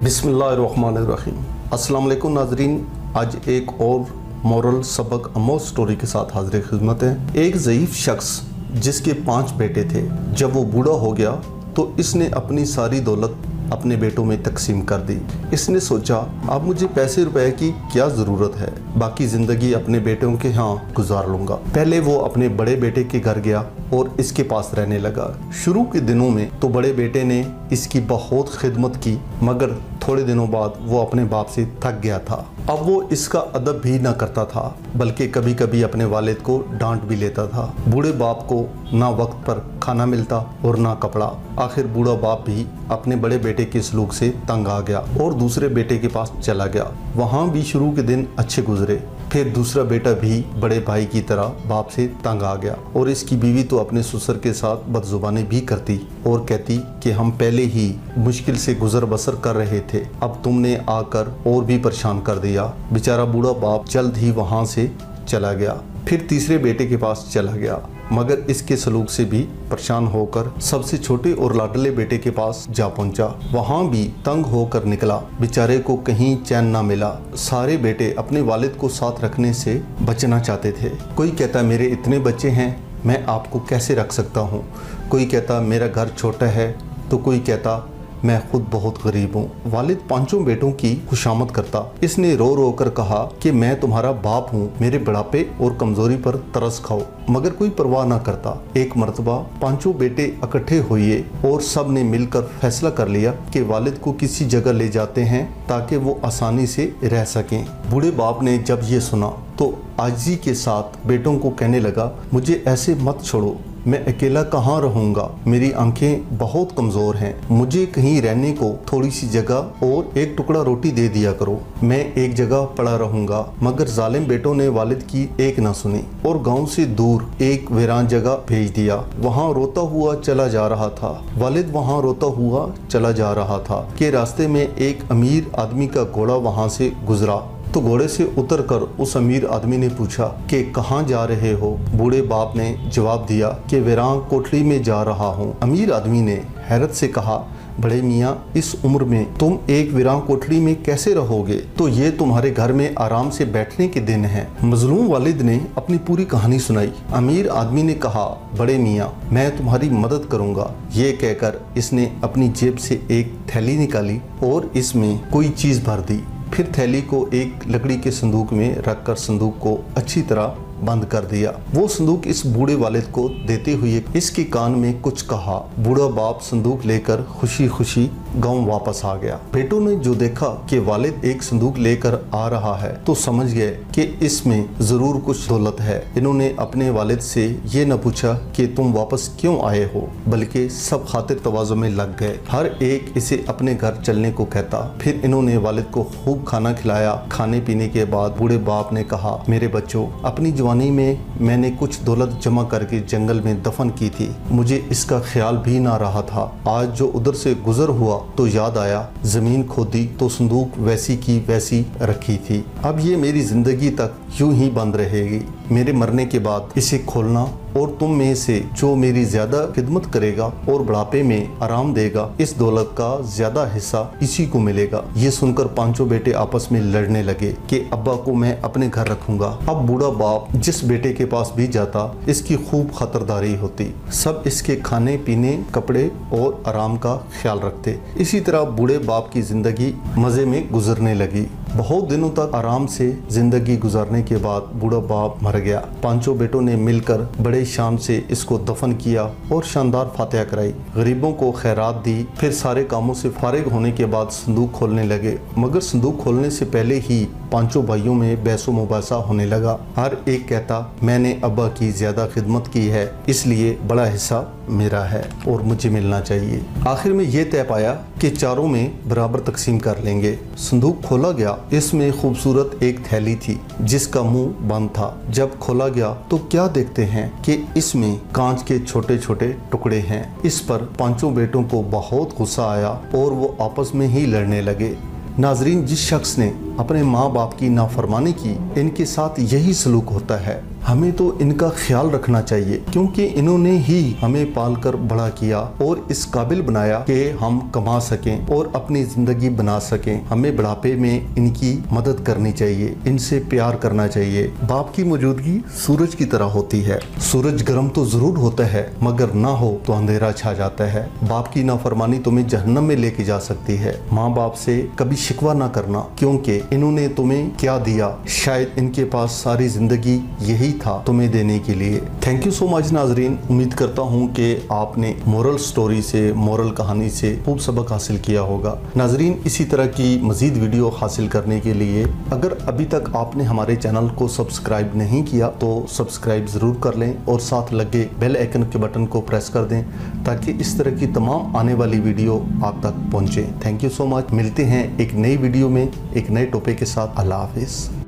बिस्मिल्लाहिर्रहमानिर्रहीम। अस्सलाम वालेकुम नाजरीन, आज एक और मॉरल सबक अमोज स्टोरी के साथ हाजिर खिदमत है। एक ज़ईफ़ शख्स जिसके 5 बेटे थे, जब वो बूढ़ा हो गया तो इसने अपनी सारी दौलत अपने बेटों में तकसीम कर दी। इसने सोचा अब मुझे पैसे रुपए की क्या ज़रूरत है, बाकी ज़िंदगी अपने बेटों के यहाँ गुजार लूँगा। पहले वो अपने बड़े बेटे के घर गया और इसके पास रहने लगा। शुरू के दिनों में तो बड़े बेटे ने इसकी बहुत खिदमत की, मगर थोड़े दिनों बाद वो अपने बाप से थक गया था। अब वो इसका अदब भी ना करता था, बल्कि कभी कभी अपने वालिद को डांट भी लेता था। बूढ़े बाप को ना वक्त पर खाना मिलता और ना कपड़ा। आखिर बूढ़ा बाप भी अपने बड़े बेटे के सलूक से तंग आ गया और दूसरे बेटे के पास चला गया। वहाँ भी शुरू के दिन अच्छे गुजरे, फिर दूसरा बेटा भी बड़े भाई की तरह बाप से तंग आ गया और इसकी बीवी तो अपने ससुर के साथ बदजुबानी भी करती और कहती कि हम पहले ही मुश्किल से गुजर बसर कर रहे थे, अब तुमने आकर और भी परेशान कर दिया। बेचारा बूढ़ा बाप जल्द ही वहाँ से चला गया। फिर तीसरे बेटे के पास चला गया, मगर इसके सलूक से भी परेशान होकर सबसे छोटे और लाडले बेटे के पास जा पहुंचा। वहां भी तंग होकर निकला। बेचारे को कहीं चैन ना मिला। सारे बेटे अपने वालिद को साथ रखने से बचना चाहते थे। कोई कहता मेरे इतने बच्चे हैं, मैं आपको कैसे रख सकता हूँ। कोई कहता मेरा घर छोटा है, तो कोई कहता मैं खुद बहुत गरीब हूँ। वालिद 5 बेटों की खुशामद करता। इसने रो रो कर कहा कि मैं तुम्हारा बाप हूँ, मेरे बुढ़ापे और कमजोरी पर तरस खाओ, मगर कोई परवाह ना करता। एक मर्तबा 5 बेटे इकट्ठे हुए और सब ने मिलकर फैसला कर लिया कि वालिद को किसी जगह ले जाते हैं ताकि वो आसानी से रह सकें। बूढ़े बाप ने जब ये सुना तो आजिज़ी के साथ बेटों को कहने लगा, मुझे ऐसे मत छोड़ो, मैं अकेला कहाँ रहूँगा, मेरी आंखें बहुत कमज़ोर हैं, मुझे कहीं रहने को थोड़ी सी जगह और एक टुकड़ा रोटी दे दिया करो, मैं एक जगह पड़ा रहूँगा। मगर जालिम बेटों ने वालिद की एक ना सुनी और गांव से दूर एक वीरान जगह भेज दिया। वहाँ रोता हुआ चला जा रहा था। वालिद वहाँ रोता हुआ चला जा रहा था कि रास्ते में एक अमीर आदमी का घोड़ा वहाँ से गुजरा, तो घोड़े से उतरकर उस अमीर आदमी ने पूछा कि कहाँ जा रहे हो। बूढ़े बाप ने जवाब दिया कि वीरान कोठरी में जा रहा हूँ। अमीर आदमी ने हैरत से कहा, बड़े मियाँ, इस उम्र में तुम एक वीरान कोठरी में कैसे रहोगे, तो ये तुम्हारे घर में आराम से बैठने के दिन हैं। मजलूम वालिद ने अपनी पूरी कहानी सुनाई। अमीर आदमी ने कहा, बड़े मियाँ, मैं तुम्हारी मदद करूँगा। ये कहकर इसने अपनी जेब से एक थैली निकाली और इसमें कोई चीज़ भर दी। फिर थैली को एक लकड़ी के संदूक में रखकर संदूक को अच्छी तरह बंद कर दिया। वो संदूक इस बूढ़े वालिद को देते हुए इसके कान में कुछ कहा। बूढ़ा बाप संदूक लेकर खुशी खुशी गांव वापस आ गया। बेटों ने जो देखा कि वालिद एक संदूक लेकर आ रहा है तो समझ गए कि इसमें जरूर कुछ दौलत है। इन्होंने अपने वालिद से ये न पूछा कि तुम वापस क्यों आए हो, बल्कि सब खातिर तवाज़ो में लग गए। हर एक इसे अपने घर चलने को कहता। फिर इन्होंने वालिद को खूब खाना खिलाया। खाने पीने के बाद बूढ़े बाप ने कहा, मेरे बच्चों, अपनी जवानी में मैंने कुछ दौलत जमा करके जंगल में दफन की थी, मुझे इसका ख्याल भी ना रहा था। आज जो उधर से गुजर हुआ तो याद आया, जमीन खोदी तो संदूक वैसी की वैसी रखी थी। अब ये मेरी जिंदगी तक यूं ही बंद रहेगी। मेरे मरने के बाद इसे खोलना और तुम में से जो मेरी ज्यादा खिदमत करेगा और बुढ़ापे में आराम देगा, इस दौलत का ज्यादा हिस्सा इसी को मिलेगा। ये सुनकर 5 बेटे आपस में लड़ने लगे कि अब्बा को मैं अपने घर रखूंगा। अब बूढ़ा बाप जिस बेटे के पास भी जाता इसकी खूब खतरदारी होती। सब इसके खाने पीने, कपड़े और आराम का ख्याल रखते। इसी तरह बूढ़े बाप की जिंदगी मजे में गुजरने लगी। बहुत दिनों तक आराम से जिंदगी गुजारने के बाद बूढ़ा बाप मर गया। 5 बेटों ने मिलकर बड़े शान से इसको दफन किया और शानदार फातिहा कराई, गरीबों को खैरात दी। फिर सारे कामों से फारिग होने के बाद संदूक खोलने लगे, मगर संदूक खोलने से पहले ही 5 भाइयों में बहसो मुबासा होने लगा। हर एक कहता, मैंने अब्बा की ज्यादा खिदमत की है, इसलिए बड़ा हिस्सा मेरा है और मुझे मिलना चाहिए। आखिर में ये तय पाया कि चारों में बराबर तकसीम कर लेंगे। संदूक खोला गया। इसमें खूबसूरत एक थैली थी जिसका मुंह बंद था। जब खोला गया तो क्या देखते हैं कि इसमें कांच के छोटे छोटे टुकड़े हैं। इस पर 5 बेटों को बहुत गुस्सा आया और वो आपस में ही लड़ने लगे। नाजरीन, जिस शख्स ने अपने माँ बाप की नाफरमानी की, इनके साथ यही सलूक होता है। हमें तो इनका ख्याल रखना चाहिए क्योंकि इन्होंने ही हमें पालकर बड़ा किया और इस काबिल बनाया कि हम कमा सकें और अपनी ज़िंदगी बना सकें। हमें बुढ़ापे में इनकी मदद करनी चाहिए, इनसे प्यार करना चाहिए। बाप की मौजूदगी सूरज की तरह होती है। सूरज गर्म तो ज़रूर होता है मगर ना हो तो अंधेरा छा जाता है। बाप की नाफरमानी तुम्हें जहन्नम में लेके जा सकती है। माँ बाप से कभी शिकवा ना करना क्योंकि इन्होंने तुम्हें क्या दिया, शायद इनके पास सारी ज़िंदगी यही था तुम्हें देने के लिए। थैंक यू सो मच नाजरीन। उम्मीद करता हूँ कि आपने मोरल स्टोरी से, मोरल कहानी से खूब सबक हासिल किया होगा। नाजरीन, इसी तरह की मजीद वीडियो हासिल करने के लिए अगर अभी तक आपने हमारे चैनल को सब्सक्राइब नहीं किया तो सब्सक्राइब ज़रूर कर लें और साथ लगे बेल आइकन के बटन को प्रेस कर दें ताकि इस तरह की तमाम आने वाली वीडियो आप तक पहुँचे। Thank you so much. मिलते हैं एक नई वीडियो में एक नए टॉपिक के साथ। अल्लाह हाफिज़।